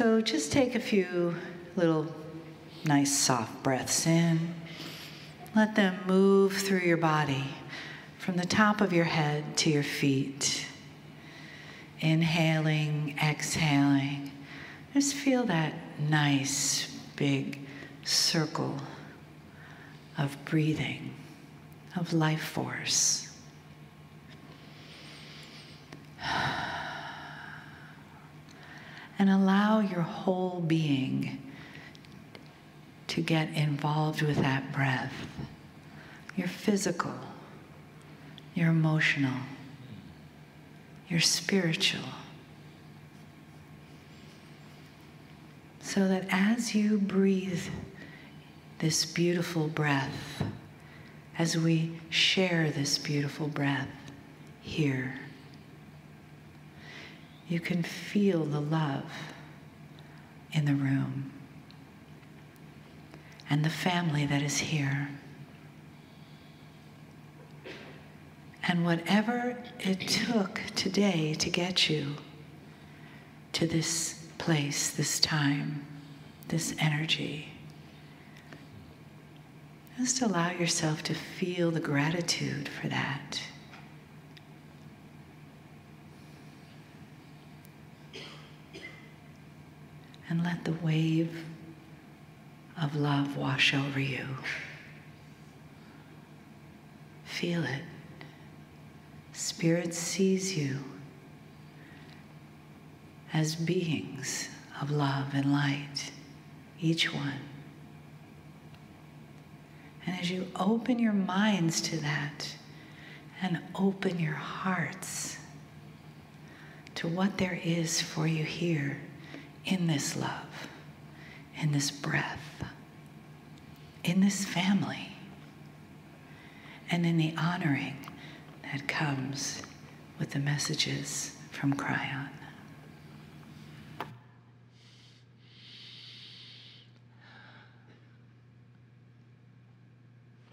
So just take a few little nice soft breaths in. Let them move through your body from the top of your head to your feet. Inhaling, exhaling. Just feel that nice big circle of breathing, of life force. And allow your whole being to get involved with that breath. Your physical, your emotional, your spiritual. So that as you breathe this beautiful breath, as we share this beautiful breath here, you can feel the love in the room and the family that is here. And whatever it took today to get you to this place, this time, this energy, just allow yourself to feel the gratitude for that. And let the wave of love wash over you. Feel it. Spirit sees you as beings of love and light, each one. And as you open your minds to that and open your hearts to what there is for you here, in this love, in this breath, in this family, and in the honoring that comes with the messages from Kryon.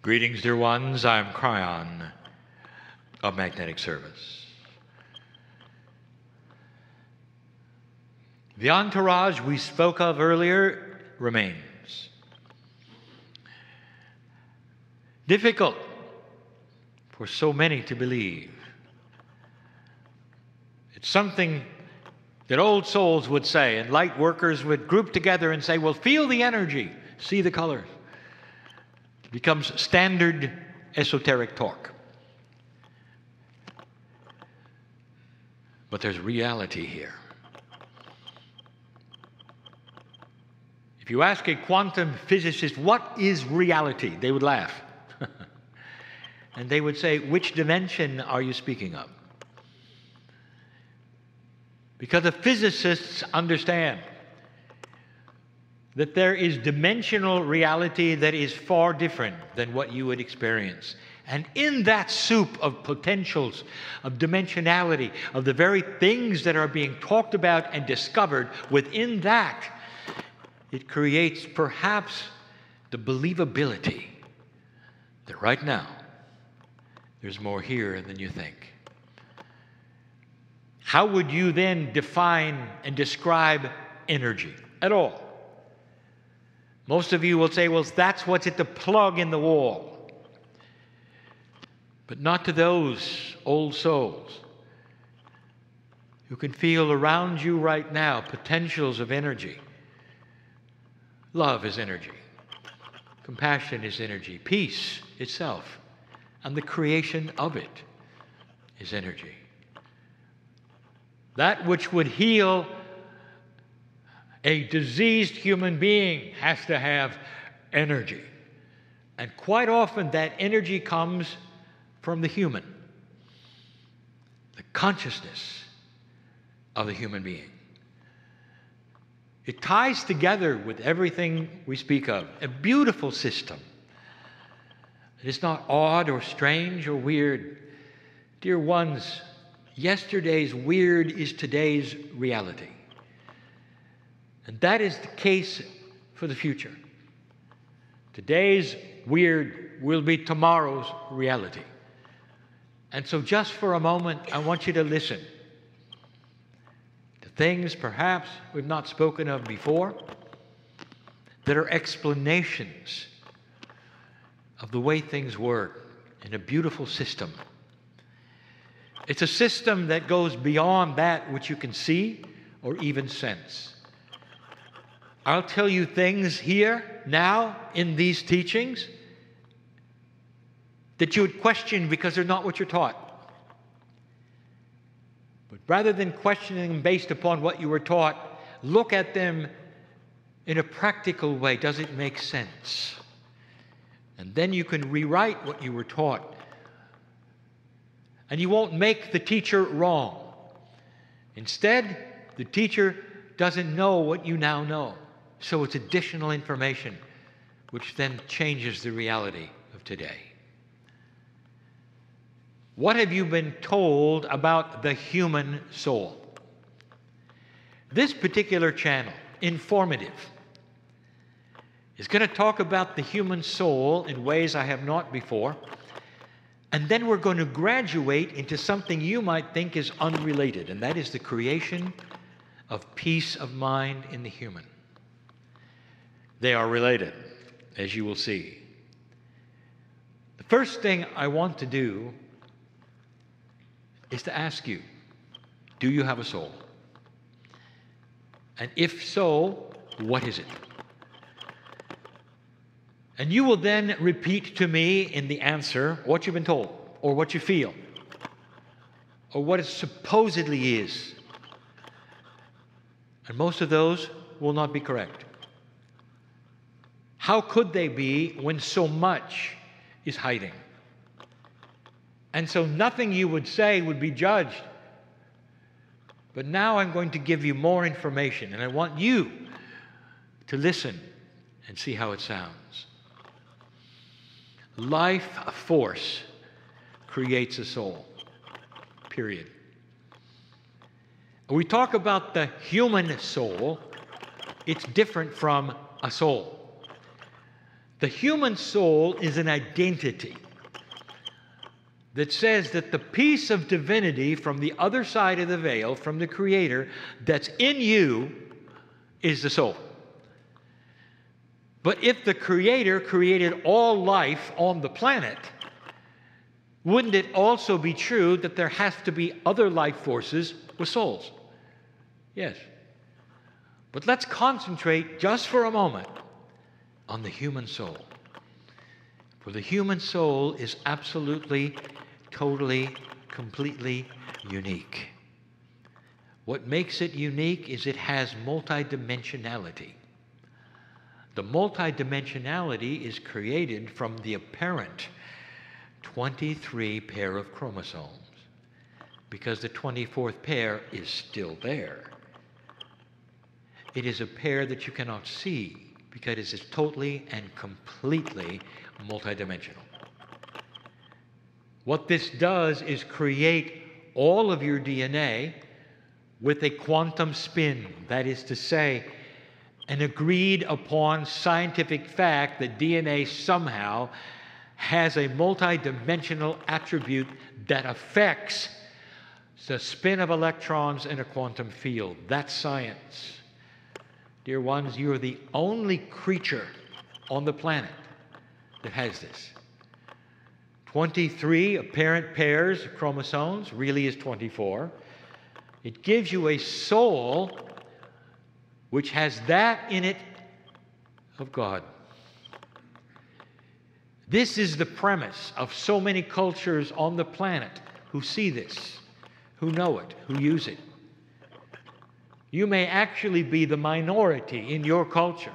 Greetings, dear ones. I'm Kryon of Magnetic Service. The entourage we spoke of earlier remains. Difficult for so many to believe. It's something that old souls would say, and light workers would group together and say, well, feel the energy, see the colors. It becomes standard esoteric talk. But there's reality here. If you ask a quantum physicist, what is reality? They would laugh. And they would say, which dimension are you speaking of? Because the physicists understand that there is dimensional reality that is far different than what you would experience. And in that soup of potentials, of dimensionality, of the very things that are being talked about and discovered, within that, it creates perhaps the believability that right now there's more here than you think. How would you then define and describe energy at all? Most of you will say, well, that's what's at the plug in the wall. But not to those old souls who can feel around you right now potentials of energy. Love is energy. Compassion is energy. Peace itself and the creation of it is energy. That which would heal a diseased human being has to have energy. And quite often that energy comes from the human, the consciousness of the human being. It ties together with everything we speak of, a beautiful system. It is not odd or strange or weird. Dear ones, yesterday's weird is today's reality. And that is the case for the future. Today's weird will be tomorrow's reality. And so just for a moment, I want you to listen. To things perhaps we've not spoken of before that are explanations of the way things work in a beautiful system. It's a system that goes beyond that which you can see or even sense. I'll tell you things here, now, in these teachings, that you would question because they're not what you're taught. But rather than questioning them based upon what you were taught, look at them in a practical way. Does it make sense? And then you can rewrite what you were taught. And you won't make the teacher wrong. Instead, the teacher doesn't know what you now know. So it's additional information, which then changes the reality of today. What have you been told about the human soul? This particular channel, Informative, is going to talk about the human soul in ways I have not before. And then we're going to graduate into something you might think is unrelated, and that is the creation of peace of mind in the human. They are related, as you will see. The first thing I want to do is to ask you, do you have a soul? And if so, what is it? And you will then repeat to me in the answer what you've been told, or what you feel, or what it supposedly is. And most of those will not be correct. How could they be when so much is hiding? And so nothing you would say would be judged. But now I'm going to give you more information, and I want you to listen and see how it sounds. Life force creates a soul, period. When we talk about the human soul, it's different from a soul. The human soul is an identity that says that the piece of divinity from the other side of the veil, from the Creator, that's in you is the soul. But if the Creator created all life on the planet, wouldn't it also be true that there has to be other life forces with souls? Yes. But let's concentrate just for a moment on the human soul. For the human soul is absolutely, totally, completely unique. What makes it unique is it has multidimensionality. The multidimensionality is created from the apparent 23 pair of chromosomes, because the 24th pair is still there. It is a pair that you cannot see because it is totally and completely multidimensional. What this does is create all of your DNA with a quantum spin. That is to say, an agreed upon scientific fact that DNA somehow has a multidimensional attribute that affects the spin of electrons in a quantum field. That's science. Dear ones, you are the only creature on the planet that has this. 23 apparent pairs of chromosomes, really is 24. It gives you a soul which has that in it of God. This is the premise of so many cultures on the planet who see this, who know it, who use it. You may actually be the minority in your culture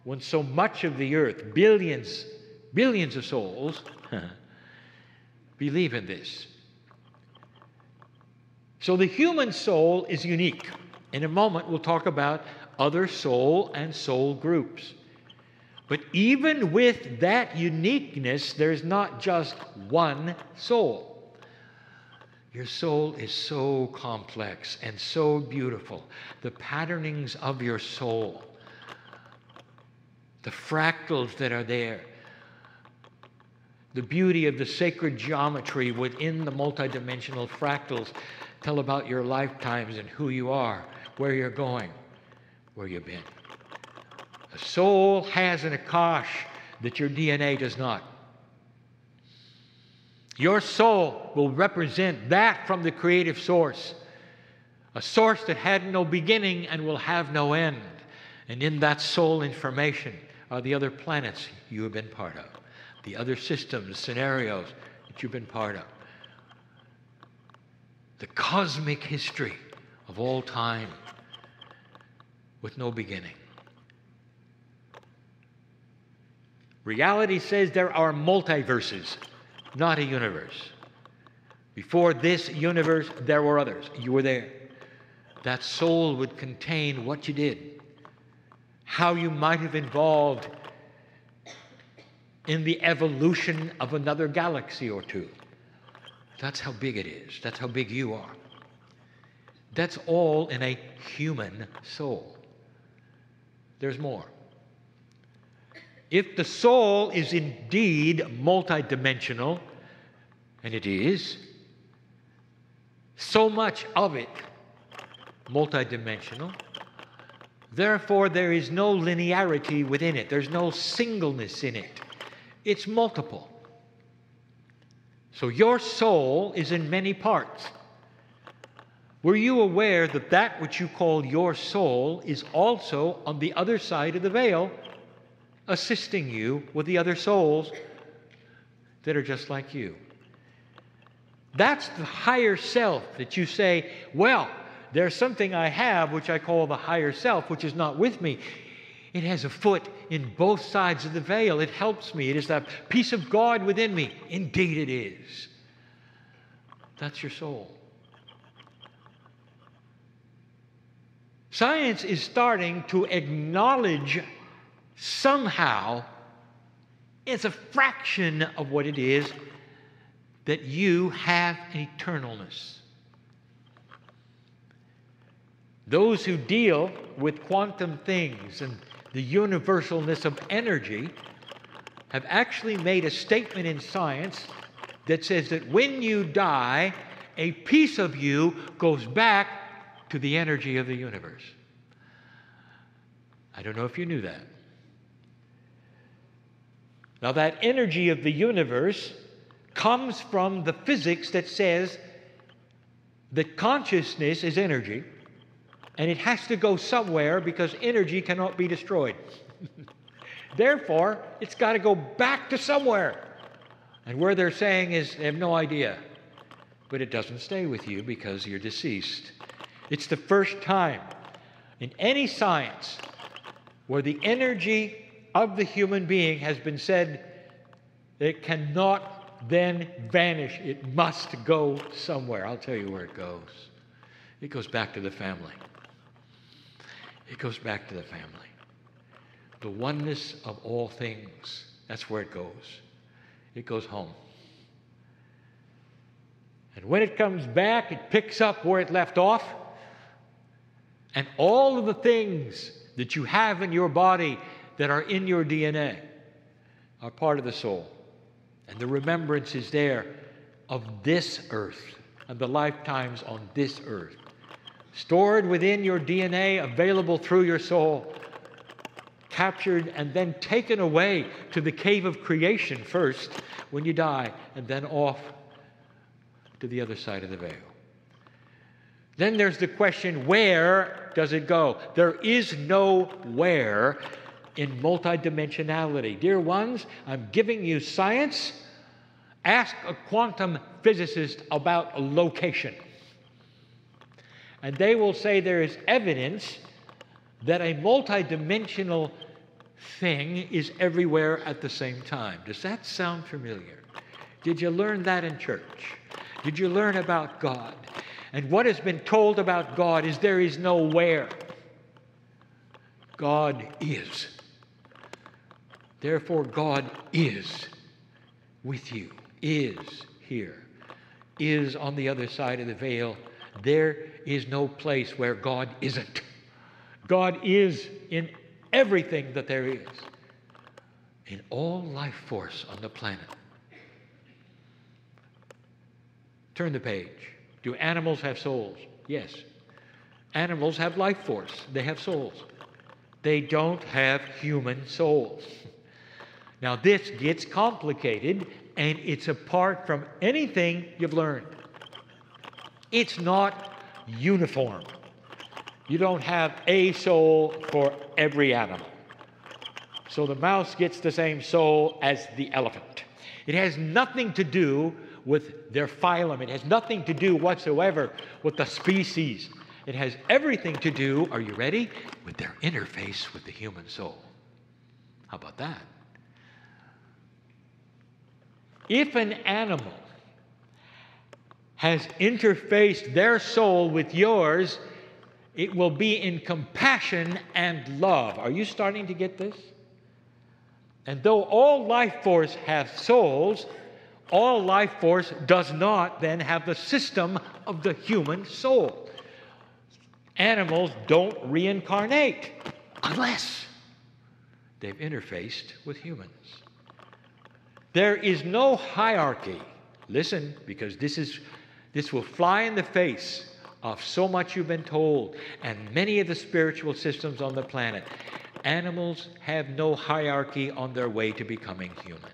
when so much of the earth, billions of souls, believe in this. So the human soul is unique. In a moment, we'll talk about other soul and soul groups. But even with that uniqueness, there's not just one soul. Your soul is so complex and so beautiful. The patternings of your soul, the fractals that are there, the beauty of the sacred geometry within the multidimensional fractals tell about your lifetimes and who you are. where you're going, where you've been. A soul has an akash that your DNA does not. Your soul will represent that from the creative source, a source that had no beginning and will have no end. And in that soul information are the other planets you have been part of, the other systems, scenarios that you've been part of. The cosmic history of all time with no beginning. Reality says there are multiverses, not a universe. Before this universe, there were others. You were there. That soul would contain what you did, how you might have evolved in the evolution of another galaxy or two. That's how big it is. That's how big you are. That's all in a human soul. There's more. If the soul is indeed multidimensional, and it is, so much of it multidimensional, therefore there is no linearity within it. There's no singleness in it. It's multiple. So your soul is in many parts. Were you aware that that which you call your soul is also on the other side of the veil, assisting you with the other souls that are just like you? That's the higher self that you say, well, there's something I have which I call the higher self, which is not with me. It has a foot in both sides of the veil. It helps me. It is that piece of God within me. Indeed it is. That's your soul. Science is starting to acknowledge somehow it's a fraction of what it is that you have an eternalness. Those who deal with quantum things and the universalness of energy have actually made a statement in science that says that when you die, a piece of you goes back to the energy of the universe. I don't know if you knew that. Now, that energy of the universe comes from the physics that says that consciousness is energy, and it has to go somewhere because energy cannot be destroyed. Therefore, it's got to go back to somewhere. And where they're saying is, they have no idea. But it doesn't stay with you because you're deceased. It's the first time in any science where the energy of the human being has been said that it cannot then vanish. It must go somewhere. I'll tell you where it goes. It goes back to the family. It goes back to the family. The oneness of all things, that's where it goes. It goes home. And when it comes back, it picks up where it left off. And all of the things that you have in your body that are in your DNA are part of the soul. And the remembrance is there of this earth and the lifetimes on this earth. Stored within your DNA, available through your soul, captured and then taken away to the cave of creation first when you die, and then off to the other side of the veil. Then there's the question, where does it go? There is no where in multidimensionality. Dear ones, I'm giving you science. Ask a quantum physicist about a location. And they will say there is evidence that a multidimensional thing is everywhere at the same time. Does that sound familiar? Did you learn that in church? Did you learn about God? And what has been told about God is there is no where. God is. Therefore, God is with you, is here, is on the other side of the veil. There is no place where God isn't. God is in everything that there is, in all life force on the planet. Turn the page. Do animals have souls? Yes. Animals have life force. They have souls. They don't have human souls. Now, this gets complicated, and it's apart from anything you've learned. It's not uniform. You don't have a soul for every animal. So the mouse gets the same soul as the elephant. It has nothing to do with their phylum. It has nothing to do whatsoever with the species. It has everything to do, are you ready, with their interface with the human soul. How about that? If an animal has interfaced their soul with yours, it will be in compassion and love. Are you starting to get this? And though all life force have souls, all life force does not then have the system of the human soul. Animals don't reincarnate unless they've interfaced with humans. There is no hierarchy. Listen, because this will fly in the face of so much you've been told and many of the spiritual systems on the planet. Animals have no hierarchy on their way to becoming human.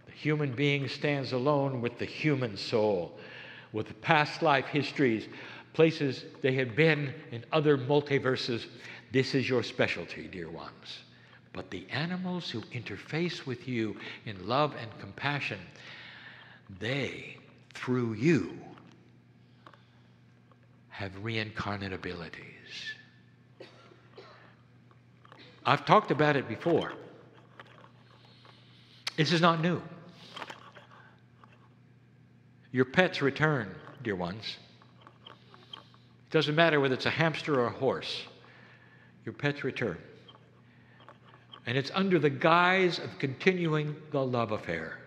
The human being stands alone with the human soul, with past life histories, places they have been in other multiverses. This is your specialty, dear ones. But the animals who interface with you in love and compassion, they, through you, have reincarnate abilities. I've talked about it before. This is not new. Your pets return, dear ones. It doesn't matter whether it's a hamster or a horse. Your pets return. And it's under the guise of continuing the love affair.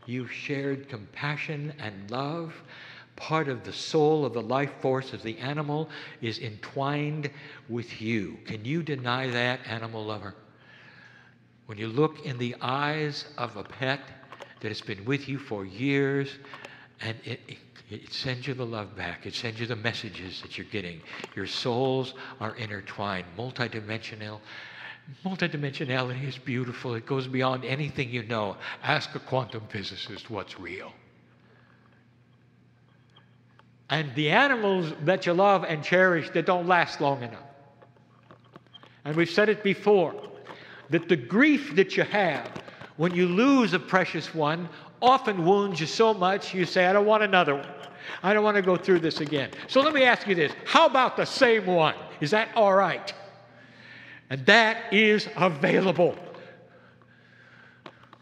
You've shared compassion and love. Part of the soul of the life force of the animal is entwined with you. Can you deny that, animal lover? When you look in the eyes of a pet that has been with you for years, and it sends you the love back. It sends you the messages that you're getting. Your souls are intertwined, multidimensional. Multidimensionality is beautiful. It goes beyond anything you know. Ask a quantum physicist what's real. And the animals that you love and cherish, they don't last long enough. And we've said it before, that the grief that you have when you lose a precious one often wounds you so much you say, I don't want another one. I don't want to go through this again. So let me ask you this. How about the same one? Is that all right? And that is available.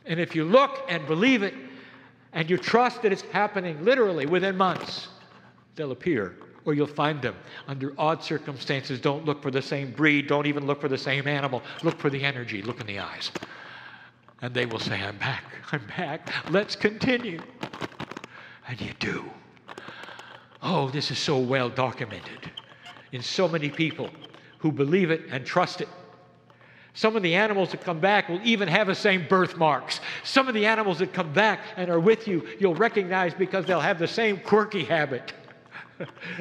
And if you look and believe it, and you trust that it's happening literally within months, they'll appear, or you'll find them under odd circumstances. Don't look for the same breed. Don't even look for the same animal. Look for the energy. Look in the eyes. And they will say, I'm back. I'm back. Let's continue. And you do. Oh, this is so well documented in so many people who believe it and trust it. Some of the animals that come back will even have the same birthmarks. Some of the animals that come back and are with you, you'll recognize because they'll have the same quirky habit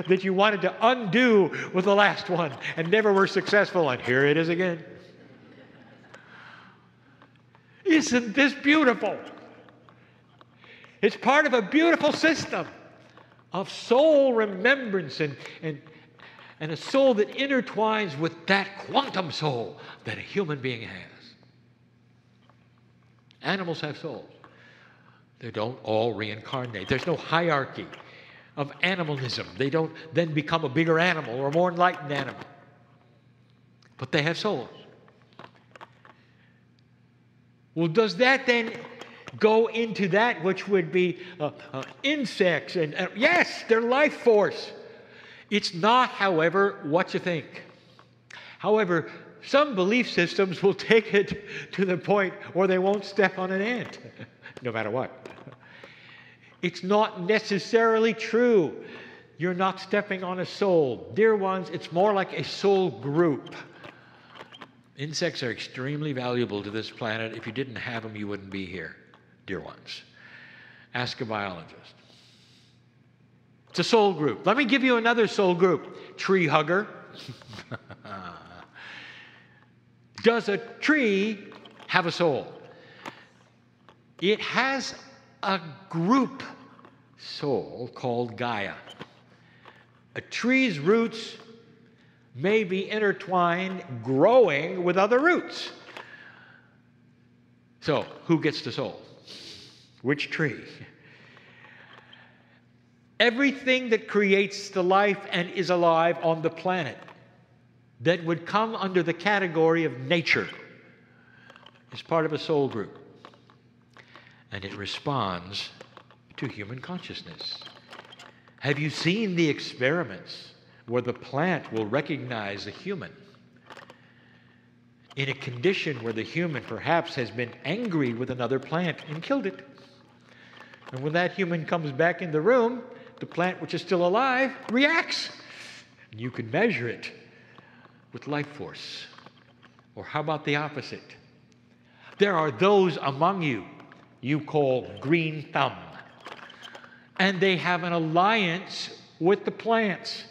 that you wanted to undo with the last one and never were successful. And here it is again. Isn't this beautiful? It's part of a beautiful system of soul remembrance and a soul that intertwines with that quantum soul that a human being has. Animals have souls. They don't all reincarnate. There's no hierarchy of animalism. They don't then become a bigger animal or a more enlightened animal. But they have souls. Well, does that then go into that which would be insects? And yes, their life force. It's not, however, what you think. However, some belief systems will take it to the point where they won't step on an ant, no matter what. It's not necessarily true. You're not stepping on a soul. Dear ones, it's more like a soul group. Insects are extremely valuable to this planet. If you didn't have them, you wouldn't be here, dear ones. Ask a biologist. It's a soul group. Let me give you another soul group. Tree hugger. Does a tree have a soul? It has a group soul called Gaia. A tree's roots may be intertwined, growing with other roots. So, who gets the soul? Which tree? Everything that creates the life and is alive on the planet that would come under the category of nature is part of a soul group. And it responds to human consciousness. Have you seen the experiments where the plant will recognize a human in a condition where the human perhaps has been angry with another plant and killed it? And when that human comes back in the room, the plant, which is still alive, reacts. And you can measure it with life force. Or how about the opposite? There are those among you call green thumb. And they have an alliance with the plants.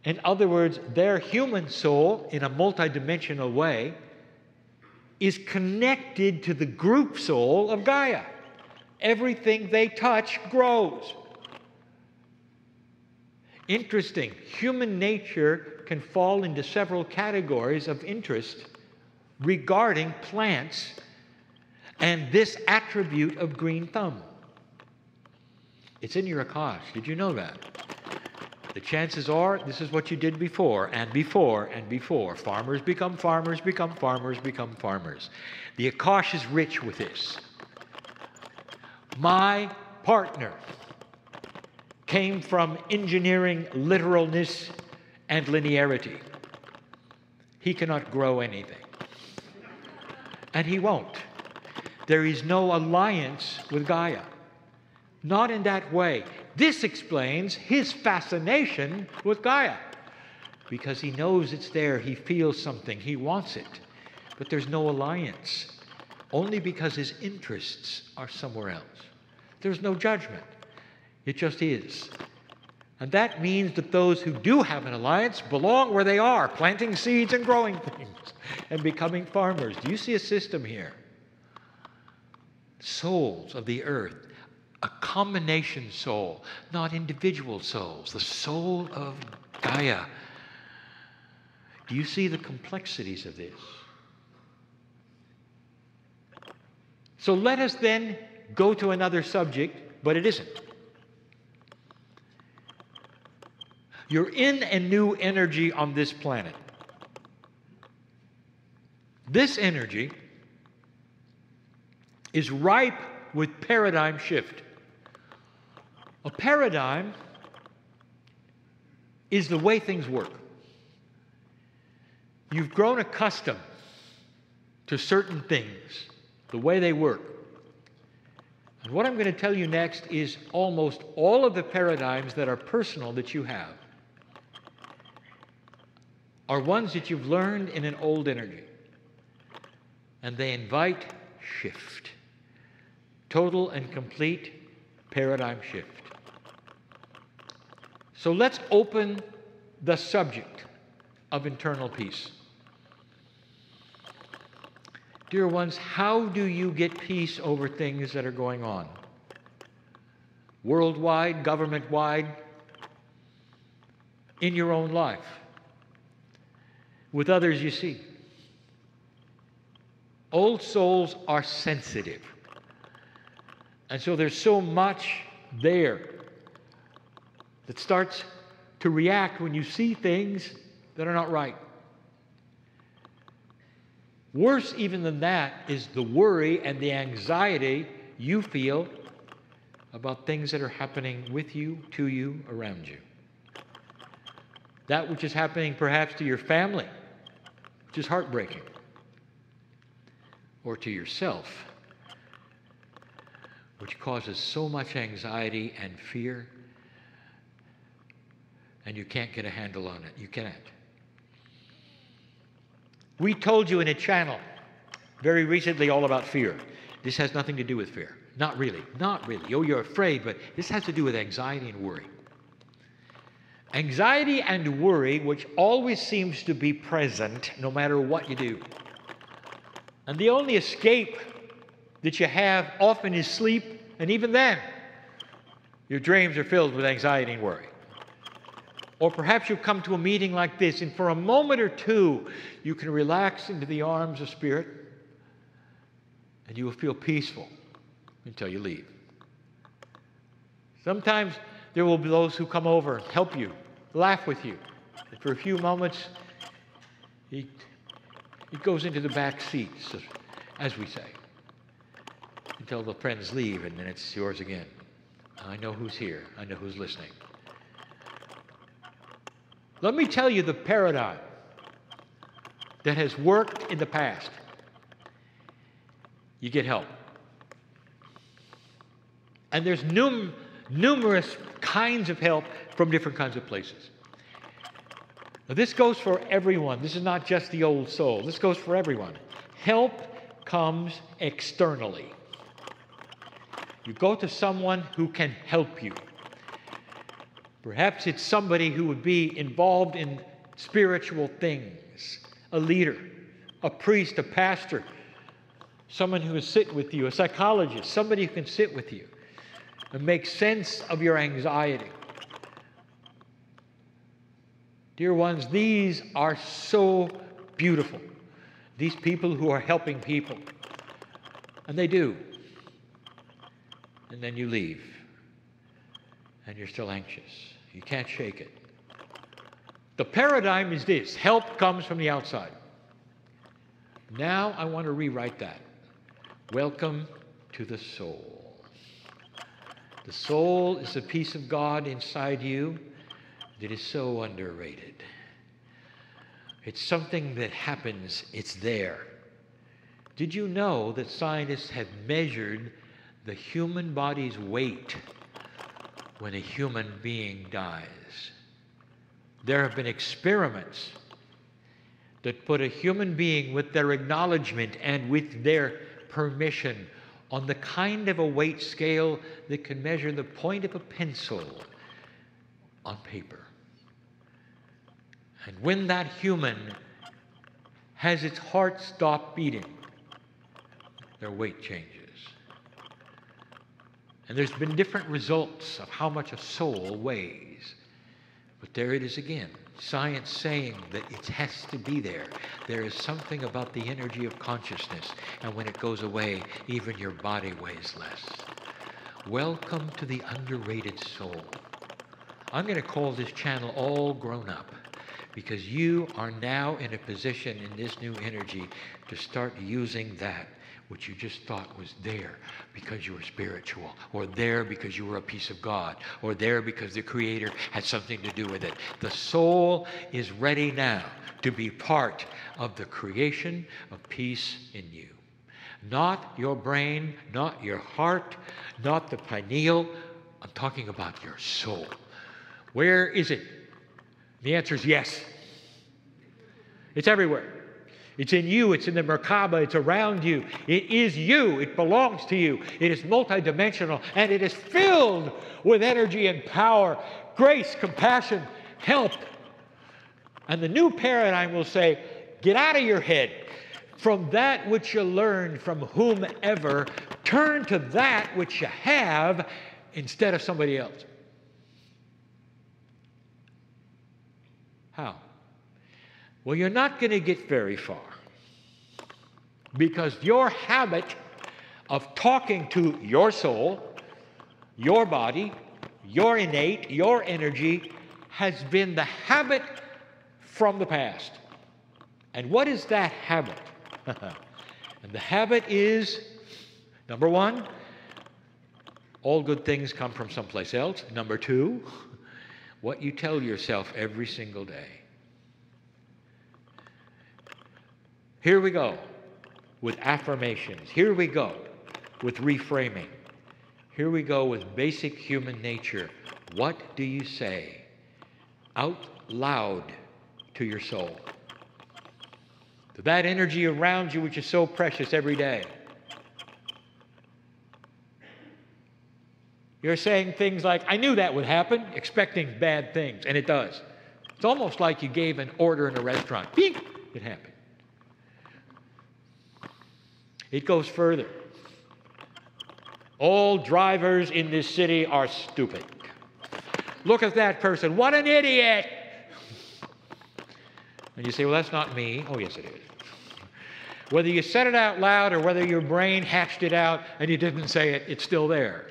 In other words, their human soul, in a multidimensional way, is connected to the group soul of Gaia. Everything they touch grows. Interesting. Human nature can fall into several categories of interest regarding plants and this attribute of green thumb. It's in your Akash. Did you know that? The chances are this is what you did before, and before, and before. Farmers become farmers, become farmers, become farmers. The Akash is rich with this. My partner came from engineering literalness and linearity. He cannot grow anything. And he won't. There is no alliance with Gaia. Not in that way. This explains his fascination with Gaia. Because he knows it's there, he feels something, he wants it. But there's no alliance. Only because his interests are somewhere else. There's no judgment. It just is. And that means that those who do have an alliance belong where they are, planting seeds and growing things and becoming farmers. Do you see a system here? Souls of the earth. A combination soul, not individual souls. The soul of Gaia. Do you see the complexities of this? So let us then go to another subject, but it isn't. You're in a new energy on this planet. This energy is ripe with paradigm shift. A paradigm is the way things work. You've grown accustomed to certain things, the way they work. And what I'm going to tell you next is almost all of the paradigms that are personal that you have are ones that you've learned in an old energy. And they invite shift. Total and complete paradigm shift. So let's open the subject of internal peace. Dear ones, how do you get peace over things that are going on? Worldwide, government-wide, in your own life, with others you see. Old souls are sensitive. And so there's so much there that starts to react when you see things that are not right. Worse even than that is the worry and the anxiety you feel about things that are happening with you, to you, around you. That which is happening perhaps to your family, which is heartbreaking, or to yourself, which causes so much anxiety and fear, and you can't get a handle on it. You can't. We told you in a channel very recently all about fear. This has nothing to do with fear. Not really. Not really. Oh, you're afraid, but this has to do with anxiety and worry. Anxiety and worry, which always seems to be present no matter what you do. And the only escape that you have often is sleep, and even then, your dreams are filled with anxiety and worry. Or perhaps you come to a meeting like this, and for a moment or two, you can relax into the arms of Spirit, and you will feel peaceful until you leave. Sometimes there will be those who come over, help you, laugh with you. And for a few moments, it goes into the back seats, as we say, until the friends leave, and then it's yours again. I know who's here. I know who's listening. Let me tell you the paradigm that has worked in the past. You get help. And there's numerous kinds of help from different kinds of places. Now, this goes for everyone. This is not just the old soul. This goes for everyone. Help comes externally. You go to someone who can help you. Perhaps it's somebody who would be involved in spiritual things, a leader, a priest, a pastor, someone who will sit with you, a psychologist, somebody who can sit with you and make sense of your anxiety. Dear ones, these are so beautiful. These people who are helping people. And they do. And then you leave. And you're still anxious. You can't shake it. The paradigm is this. Help comes from the outside. Now I want to rewrite that. Welcome to the soul. The soul is a piece of God inside you that is so underrated. It's something that happens. It's there. Did you know that scientists have measured the human body's weight when a human being dies? There have been experiments that put a human being with their acknowledgement and with their permission on the kind of a weight scale that can measure the point of a pencil on paper. And when that human has its heart stop beating, their weight changes. And there's been different results of how much a soul weighs. But there it is again. Science saying that it has to be there. There is something about the energy of consciousness. And when it goes away, even your body weighs less. Welcome to the underrated soul. I'm going to call this channel All Grown Up, because you are now in a position in this new energy to start using that which you just thought was there because you were spiritual, or there because you were a piece of God, or there because the Creator had something to do with it. The soul is ready now to be part of the creation of peace in you. Not your brain, not your heart, not the pineal. I'm talking about your soul. Where is it? The answer is yes. It's everywhere. It's in you. It's in the Merkaba. It's around you. It is you. It belongs to you. It is multidimensional, and it is filled with energy and power, grace, compassion, help. And the new paradigm will say, get out of your head. From that which you learned from whomever, turn to that which you have instead of somebody else. How? Well, you're not going to get very far, because your habit of talking to your soul, your body, your innate, your energy has been the habit from the past. And what is that habit? And the habit is, number one, all good things come from someplace else. Number two, what you tell yourself every single day. Here we go with affirmations. Here we go with reframing. Here we go with basic human nature. What do you say out loud to your soul? To that energy around you which is so precious every day. You're saying things like, I knew that would happen, expecting bad things, and it does. It's almost like you gave an order in a restaurant. Bing! It happened. It goes further. All drivers in this city are stupid. Look at that person. What an idiot! And you say, well, that's not me. Oh, yes, it is. Whether you said it out loud or whether your brain hatched it out and you didn't say it, it's still there.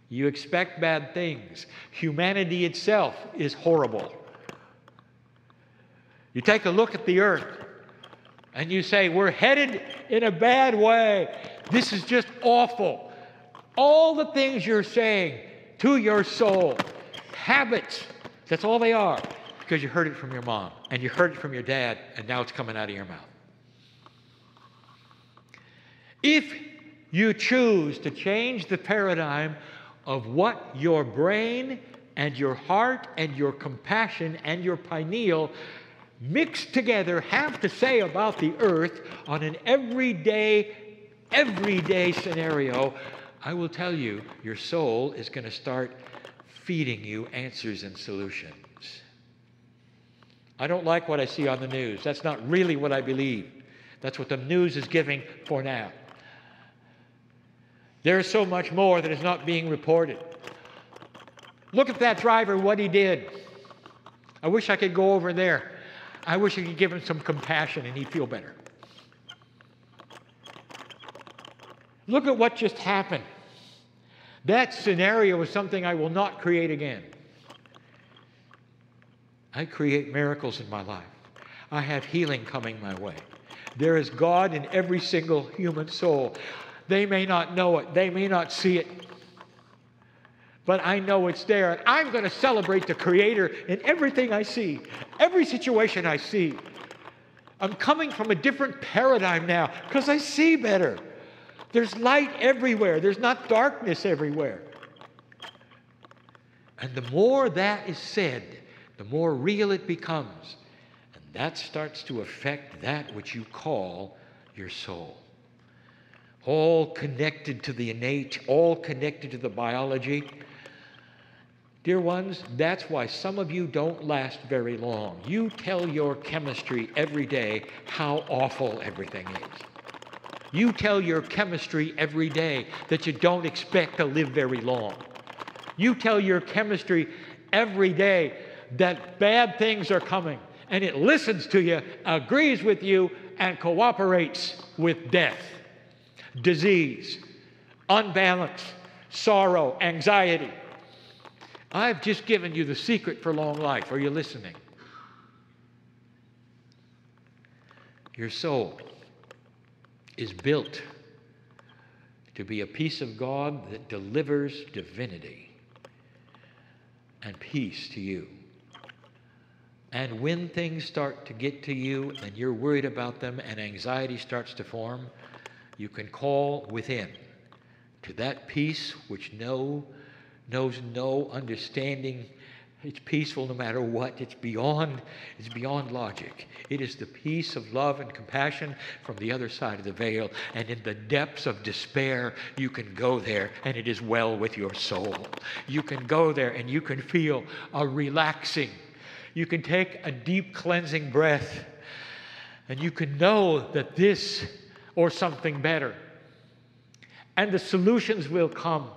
You expect bad things. Humanity itself is horrible. You take a look at the earth and you say, we're headed in a bad way. This is just awful. All the things you're saying to your soul, habits, that's all they are, because you heard it from your mom and you heard it from your dad, and now it's coming out of your mouth. If you choose to change the paradigm of what your brain and your heart and your compassion and your pineal mixed together have to say about the earth on an everyday scenario, I will tell you, your soul is going to start feeding you answers and solutions. I don't like what I see on the news. That's not really what I believe. That's what the news is giving for now. There is so much more that is not being reported. Look at that driver, what he did. I wish I could go over there. I wish I could give him some compassion and he'd feel better. Look at what just happened. That scenario is something I will not create again. I create miracles in my life. I have healing coming my way. There is God in every single human soul. They may not know it. They may not see it. But I know it's there. And I'm going to celebrate the Creator in everything I see, every situation I see. I'm coming from a different paradigm now because I see better. There's light everywhere. There's not darkness everywhere. And the more that is said, the more real it becomes. And that starts to affect that which you call your soul. All connected to the innate, all connected to the biology. Dear ones, that's why some of you don't last very long. You tell your chemistry every day how awful everything is. You tell your chemistry every day that you don't expect to live very long. You tell your chemistry every day that bad things are coming, and it listens to you, agrees with you, and cooperates with death, disease, unbalance, sorrow, anxiety. I've just given you the secret for long life. Are you listening? Your soul is built to be a piece of God that delivers divinity and peace to you. And when things start to get to you and you're worried about them and anxiety starts to form, you can call within to that peace which knows no understanding. It's peaceful no matter what. It's beyond logic. It is the peace of love and compassion from the other side of the veil. And in the depths of despair, you can go there and it is well with your soul. You can go there and you can feel a relaxing. You can take a deep cleansing breath and you can know that this or something better. And the solutions will come.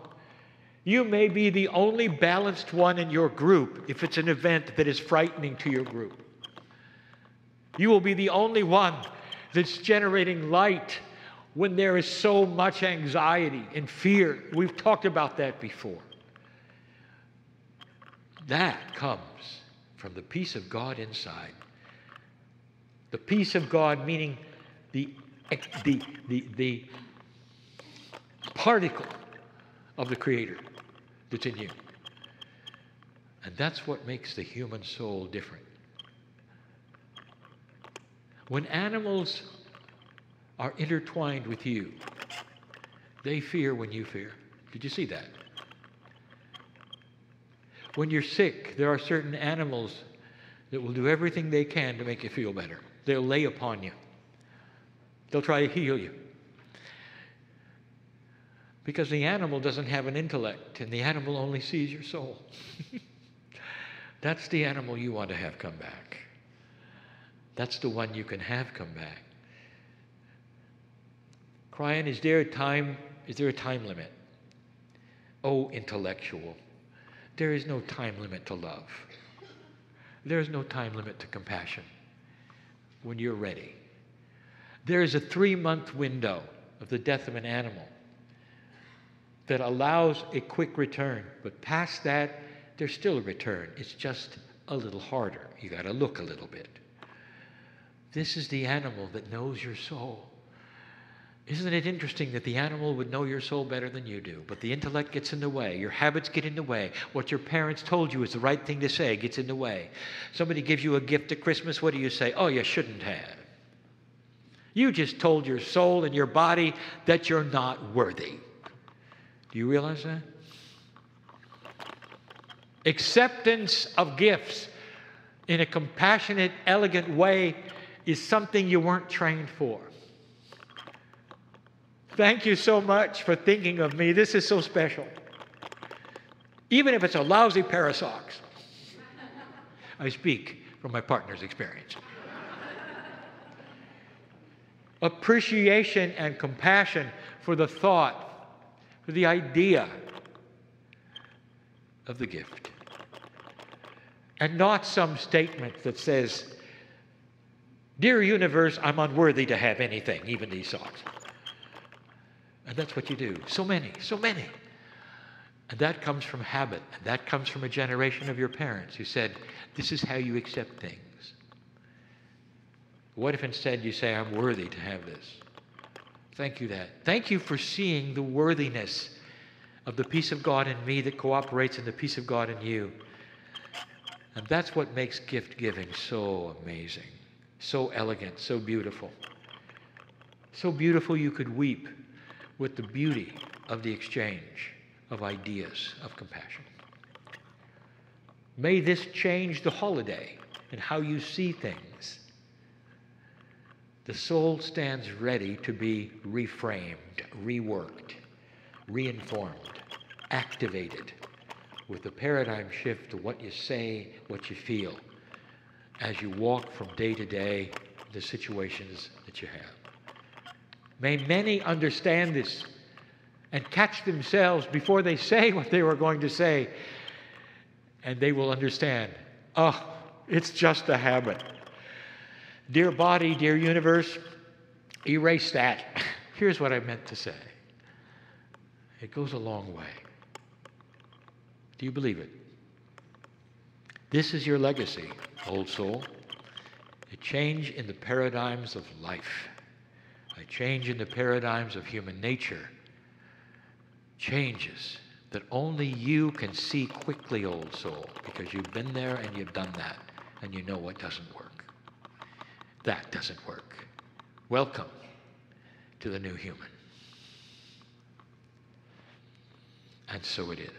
You may be the only balanced one in your group if it's an event that is frightening to your group. You will be the only one that's generating light when there is so much anxiety and fear. We've talked about that before. That comes from the peace of God inside. The peace of God meaning the particle of the Creator that's in you. And that's what makes the human soul different. When animals are intertwined with you, they fear when you fear. Did you see that? When you're sick, there are certain animals that will do everything they can to make you feel better. They'll lay upon you. They'll try to heal you. Because the animal doesn't have an intellect, and the animal only sees your soul. That's the animal you want to have come back. That's the one you can have come back. Kryon, is there a time limit? Oh, intellectual. There is no time limit to love. There is no time limit to compassion when you're ready. There is a 3-month window of the death of an animal that allows a quick return, but past that, there's still a return. It's just a little harder. You got to look a little bit. This is the animal that knows your soul. Isn't it interesting that the animal would know your soul better than you do, but the intellect gets in the way. Your habits get in the way. What your parents told you is the right thing to say gets in the way. Somebody gives you a gift at Christmas, what do you say? Oh, you shouldn't have. You just told your soul and your body that you're not worthy. Do you realize that? Acceptance of gifts in a compassionate, elegant way is something you weren't trained for. Thank you so much for thinking of me. This is so special. Even if it's a lousy pair of socks. I speak from my partner's experience. Appreciation and compassion for the thought, for the idea of the gift. And not some statement that says, "Dear universe, I'm unworthy to have anything, even these socks." And that's what you do. So many. And that comes from habit. And that comes from a generation of your parents who said, this is how you accept things. What if instead you say, I'm worthy to have this? Thank you Thank you for seeing the worthiness of the peace of God in me that cooperates in the peace of God in you. And that's what makes gift giving so amazing, so elegant, so beautiful. So beautiful you could weep with the beauty of the exchange of ideas of compassion. May this change the holiday and how you see things. The soul stands ready to be reframed, reworked, reinformed, activated with a paradigm shift to what you say, what you feel, as you walk from day to day the situations that you have. May many understand this and catch themselves before they say what they were going to say, and they will understand, oh, it's just a habit. Dear body, dear universe, erase that. Here's what I meant to say. It goes a long way. Do you believe it? This is your legacy, old soul. A change in the paradigms of life. A change in the paradigms of human nature. Changes that only you can see quickly, old soul, because you've been there and you've done that, and you know what doesn't work. That doesn't work. Welcome to the new human. And so it is.